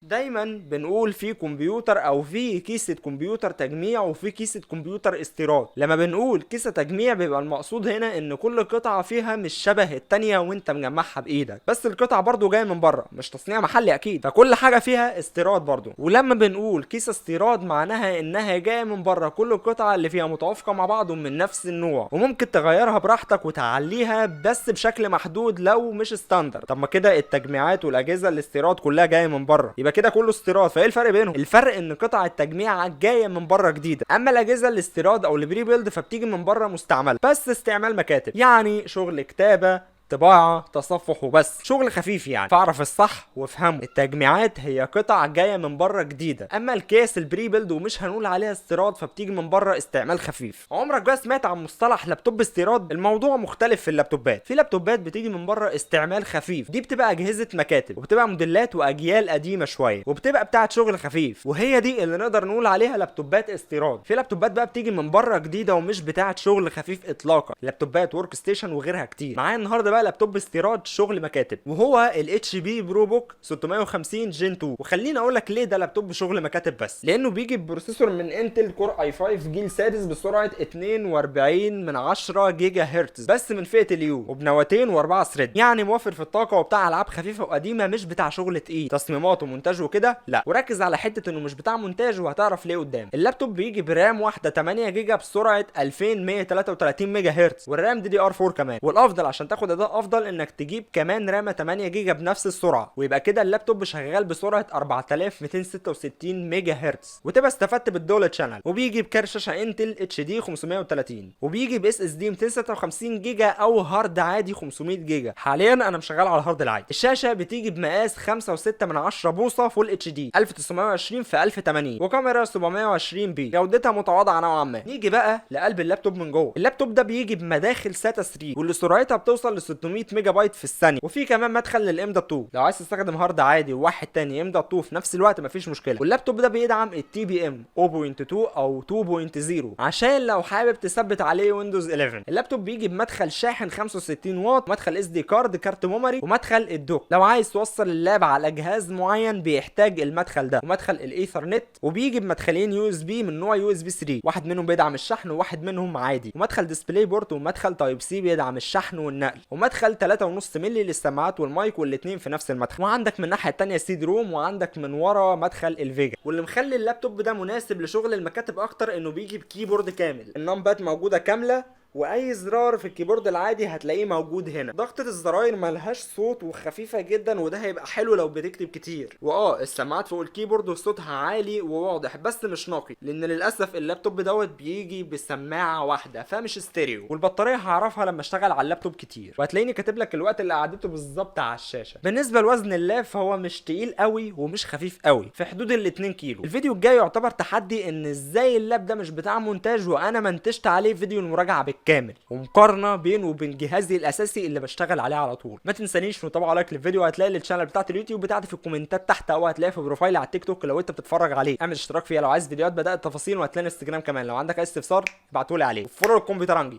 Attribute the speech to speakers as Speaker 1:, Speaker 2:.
Speaker 1: دايما بنقول في كمبيوتر او في كيسة كمبيوتر تجميع وفي كيسة كمبيوتر استيراد. لما بنقول كيسة تجميع بيبقى المقصود هنا ان كل قطعة فيها مش شبه التانية وانت مجمعها بايدك، بس القطعة برضو جاية من بره، مش تصنيع محلي اكيد، فكل حاجة فيها استيراد برضو. ولما بنقول كيسة استيراد معناها انها جاية من بره كل القطع اللي فيها متوافقة مع بعض ومن نفس النوع، وممكن تغيرها براحتك وتعليها بس بشكل محدود لو مش ستاندرد. طب ما كده التجميعات والاجهزة الاستيراد كلها جاية من بره، يبقى كده كله استيراد. فايه الفرق بينهم؟ الفرق ان قطع التجميع جايه من بره جديده، اما الاجهزه الاستيراد او البري بيلد فبتيجي من بره مستعمله بس استعمال مكاتب، يعني شغل كتابه طباعة تصفح وبس، شغل خفيف يعني. فاعرف الصح وافهمه، التجميعات هي قطع جايه من بره جديده، اما الكيس البري بيلد ومش هنقول عليها استيراد فبتيجي من بره استعمال خفيف. عمرك بقى سمعت عن مصطلح لابتوب استيراد؟ الموضوع مختلف في اللابتوبات. في لابتوبات بتيجي من بره استعمال خفيف، دي بتبقى اجهزه مكاتب وبتبقى موديلات واجيال قديمه شويه وبتبقى بتاعه شغل خفيف، وهي دي اللي نقدر نقول عليها لابتوبات استيراد. في لابتوبات بقى بتيجي من بره جديده ومش بتاعه شغل خفيف اطلاقا، لابتوبات ورك ستيشن وغيرها كتير. معايا النهارده بقى لابتوب استيراد شغل مكاتب، وهو الاتش بي برو بوك 650 جين 2. وخليني اقول لك ليه ده لابتوب شغل مكاتب بس، لانه بيجي ببروسيسور من انتل كور اي 5 جيل سادس بسرعه 42 من 10 جيجا هرتز بس من فئه اليو، وبنواتين و4 ثريد، يعني موفر في الطاقه وبتاع العاب خفيفه وقديمه، مش بتاع شغل تقيل تصميمات ومونتاج وكده لا. وركز على حته انه مش بتاع مونتاج وهتعرف ليه قدام. اللابتوب بيجي برام واحده 8 جيجا بسرعه 2133 ميجا هرتز، والرام دي دي ار 4 كمان. والافضل عشان تاخد اداء افضل انك تجيب كمان رامه 8 جيجا بنفس السرعه، ويبقى كده اللابتوب شغال بسرعه 4266 ميجا هرتز، وتبقى استفدت بالدول شانل. وبيجي بكارت شاشه انتل اتش دي 530، وبيجي باس اس دي 256 جيجا او هارد عادي 500 جيجا. حاليا انا مشغل على الهارد العادي. الشاشه بتيجي بمقاس 5.6 من 10 بوصه فول اتش دي 1920 في 1080، وكاميرا 720 بي جودتها متواضعه نوعا ما. نيجي بقى لقلب اللابتوب من جوه. اللابتوب ده بيجي بمداخل ساتا 3 واللي سرعتها بتوصل ل 600 ميجا بايت في الثانيه، وفي كمان مدخل للام دوت 2 لو عايز تستخدم هارد عادي وواحد تاني ام دوت 2 في نفس الوقت مفيش مشكله. واللابتوب ده بيدعم التي بي ام 0.2 او 2.0 عشان لو حابب تثبت عليه ويندوز 11. اللابتوب بيجي بمدخل شاحن 65 واط، مدخل اس دي كارد كارت ميموري، ومدخل الدوك لو عايز توصل اللاب على جهاز معين بيحتاج المدخل ده، ومدخل الايثرنت. وبيجي بمدخلين يو اس بي من نوع يو اس بي 3، واحد منهم بيدعم الشحن وواحد منهم عادي، ومدخل ديسبلاي بورت، ومدخل تايب سي بيدعم الشحن والنقل، ومدخل 3.5 مللي للسماعات والمايك والاثنين في نفس المدخل. وعندك من الناحيه الثانيه سيد روم، وعندك من ورا مدخل الفيجا. واللي مخلي اللابتوب ده مناسب لشغل المكاتب اكتر انه بيجي بكيبورد كامل، النمبات موجوده كامله، واي زرار في الكيبورد العادي هتلاقيه موجود هنا. ضغطة الزراير ملهاش صوت وخفيفة جدا، وده هيبقى حلو لو بتكتب كتير. السماعات فوق الكيبورد وصوتها عالي وواضح بس مش نقي، لان للاسف اللابتوب دوت بيجي بسماعة واحدة فمش ستيريو. والبطارية هعرفها لما اشتغل على اللابتوب كتير، وهتلاقيني كاتب لك الوقت اللي قعدته بالظبط على الشاشة. بالنسبة لوزن اللاب فهو مش تقيل قوي ومش خفيف قوي، في حدود ال 2 كيلو. الفيديو الجاي يعتبر تحدي ان ازاي اللاب ده مش بتاع مونتاج وانا منتجت عليه فيديو المراجعة بالكامل ومقارنه بينه وبين جهازي الاساسي اللي بشتغل عليه على طول. ما تنسانيش وطبعا لايك للفيديو، هتلاقي الشانل بتاعت اليوتيوب بتاعتي في الكومنتات تحت، او هتلاقيها في بروفايلي على التيك توك لو انت بتتفرج عليه. اعمل اشتراك فيها لو عايز فيديوهات بدات تفاصيل، وهتلاقي الانستجرام كمان لو عندك اي استفسار ابعتولي عليه. وفولو الكمبيوتر انجي.